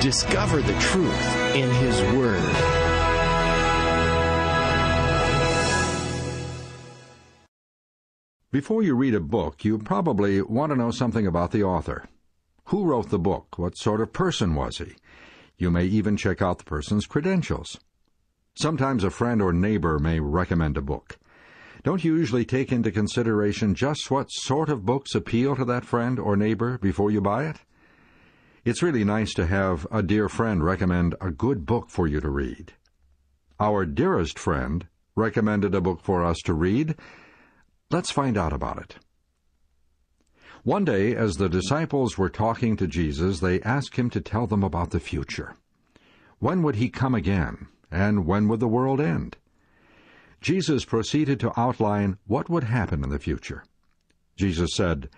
Discover the truth in His Word. Before you read a book, you probably want to know something about the author. Who wrote the book? What sort of person was he? You may even check out the person's credentials. Sometimes a friend or neighbor may recommend a book. Don't you usually take into consideration just what sort of books appeal to that friend or neighbor before you buy it? It's really nice to have a dear friend recommend a good book for you to read. Our dearest friend recommended a book for us to read. Let's find out about it. One day, as the disciples were talking to Jesus, they asked him to tell them about the future. When would he come again, and when would the world end? Jesus proceeded to outline what would happen in the future. Jesus said,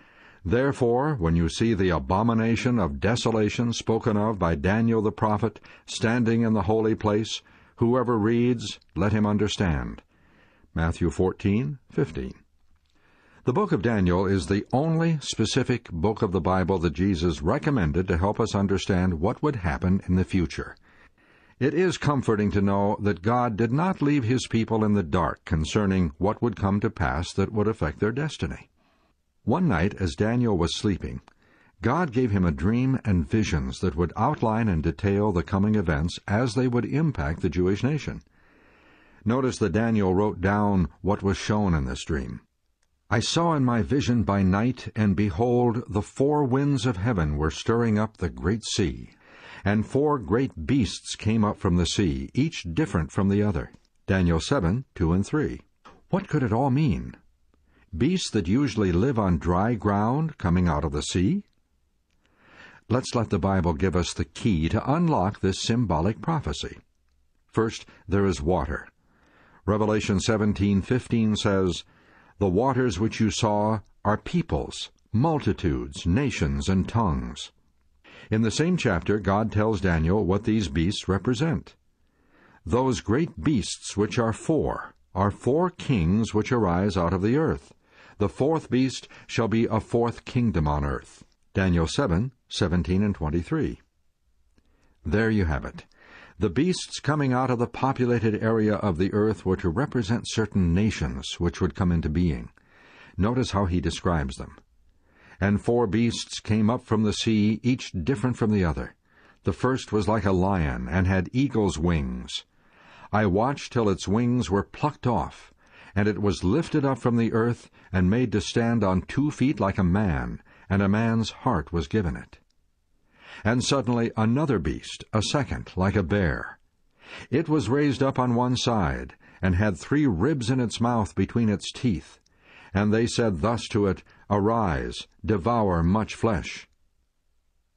"Therefore, when you see the abomination of desolation spoken of by Daniel the prophet standing in the holy place, whoever reads, let him understand." Matthew 14:15. The book of Daniel is the only specific book of the Bible that Jesus recommended to help us understand what would happen in the future. It is comforting to know that God did not leave His people in the dark concerning what would come to pass that would affect their destiny. One night, as Daniel was sleeping, God gave him a dream and visions that would outline and detail the coming events as they would impact the Jewish nation. Notice that Daniel wrote down what was shown in this dream. "I saw in my vision by night, and behold, the four winds of heaven were stirring up the great sea, and four great beasts came up from the sea, each different from the other." Daniel 7:2 and 3. What could it all mean? Beasts that usually live on dry ground coming out of the sea? Let's let the Bible give us the key to unlock this symbolic prophecy. First, there is water. Revelation 17:15 says, "The waters which you saw are peoples, multitudes, nations, and tongues." In the same chapter, God tells Daniel what these beasts represent. "Those great beasts which are four kings which arise out of the earth. The fourth beast shall be a fourth kingdom on earth." Daniel 7:17 and 23. There you have it. The beasts coming out of the populated area of the earth were to represent certain nations which would come into being. Notice how he describes them. "And four beasts came up from the sea, each different from the other. The first was like a lion, and had eagle's wings. I watched till its wings were plucked off, and it was lifted up from the earth, and made to stand on 2 feet like a man, and a man's heart was given it. And suddenly another beast, a second, like a bear. It was raised up on one side, and had 3 ribs in its mouth between its teeth. And they said thus to it, Arise, devour much flesh.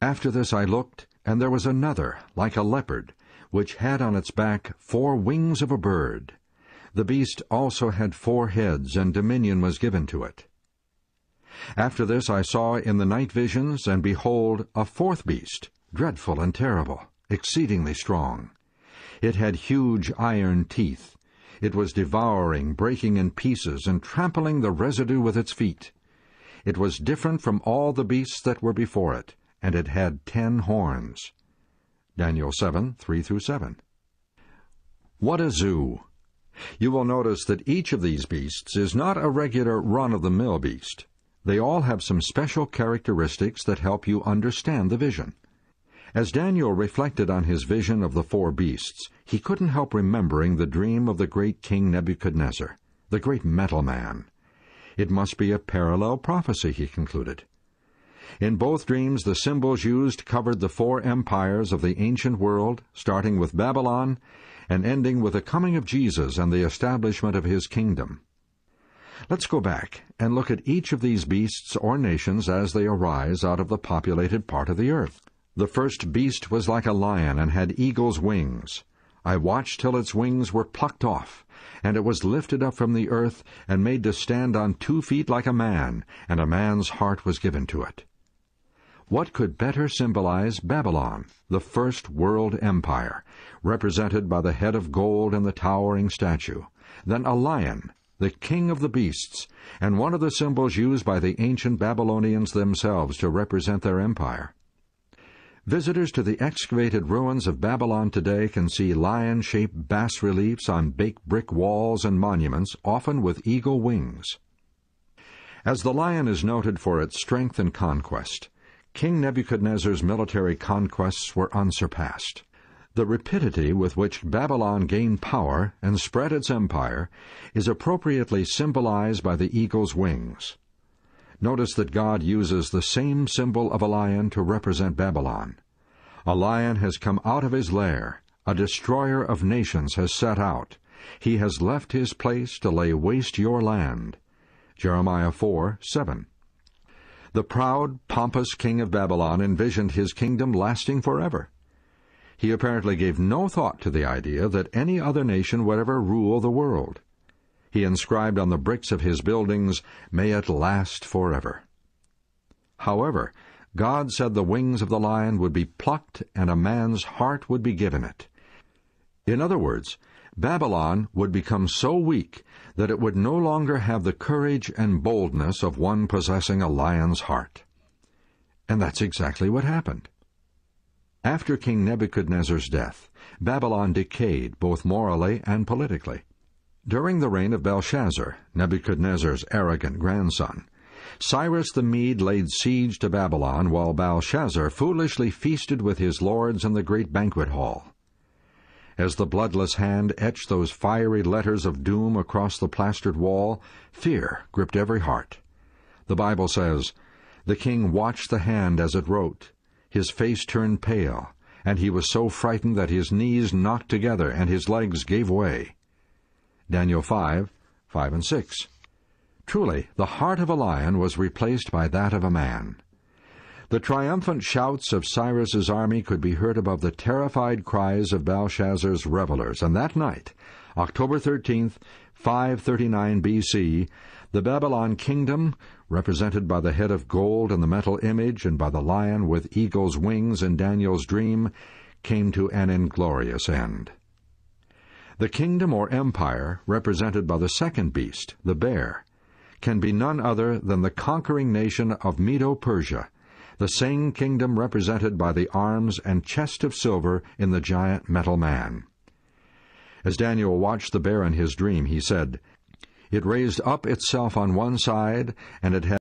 After this I looked, and there was another, like a leopard, which had on its back 4 wings of a bird. The beast also had 4 heads, and dominion was given to it. After this I saw in the night visions, and behold, a 4th beast, dreadful and terrible, exceedingly strong. It had huge iron teeth. It was devouring, breaking in pieces, and trampling the residue with its feet. It was different from all the beasts that were before it, and it had 10 horns. Daniel 7:3-7. What a zoo! You will notice that each of these beasts is not a regular run-of-the-mill beast. They all have some special characteristics that help you understand the vision. As Daniel reflected on his vision of the 4 beasts, he couldn't help remembering the dream of the great King Nebuchadnezzar, the great metal man. It must be a parallel prophecy, he concluded. In both dreams, the symbols used covered the 4 empires of the ancient world, starting with Babylon and ending with the coming of Jesus and the establishment of his kingdom. Let's go back and look at each of these beasts or nations as they arise out of the populated part of the earth. The first beast was like a lion and had eagle's wings. I watched till its wings were plucked off, and it was lifted up from the earth and made to stand on 2 feet like a man, and a man's heart was given to it. What could better symbolize Babylon, the first world empire, represented by the head of gold and the towering statue, than a lion, the king of the beasts, and one of the symbols used by the ancient Babylonians themselves to represent their empire? Visitors to the excavated ruins of Babylon today can see lion-shaped bas-reliefs on baked brick walls and monuments, often with eagle wings. As the lion is noted for its strength and conquest, King Nebuchadnezzar's military conquests were unsurpassed. The rapidity with which Babylon gained power and spread its empire is appropriately symbolized by the eagle's wings. Notice that God uses the same symbol of a lion to represent Babylon. A lion has come out of his lair. A destroyer of nations has set out. He has left his place to lay waste your land. Jeremiah 4:7. The proud, pompous king of Babylon envisioned his kingdom lasting forever. He apparently gave no thought to the idea that any other nation would ever rule the world. He inscribed on the bricks of his buildings, "May it last forever." However, God said the wings of the lion would be plucked and a man's heart would be given it. In other words, Babylon would become so weak that it would no longer have the courage and boldness of one possessing a lion's heart. And that's exactly what happened. After King Nebuchadnezzar's death, Babylon decayed both morally and politically. During the reign of Belshazzar, Nebuchadnezzar's arrogant grandson, Cyrus the Mede laid siege to Babylon while Belshazzar foolishly feasted with his lords in the great banquet hall. As the bloodless hand etched those fiery letters of doom across the plastered wall, fear gripped every heart. The Bible says, "The king watched the hand as it wrote. His face turned pale, and he was so frightened that his knees knocked together and his legs gave way." Daniel 5:5 and 6. Truly, the heart of a lion was replaced by that of a man. The triumphant shouts of Cyrus's army could be heard above the terrified cries of Belshazzar's revelers, and that night, October 13th, 539 B.C., the Babylon kingdom, represented by the head of gold in the metal image and by the lion with eagle's wings in Daniel's dream, came to an inglorious end. The kingdom or empire, represented by the second beast, the bear, can be none other than the conquering nation of Medo-Persia, the same kingdom represented by the arms and chest of silver in the giant metal man. As Daniel watched the bear in his dream, he said, "It raised up itself on one side, and it had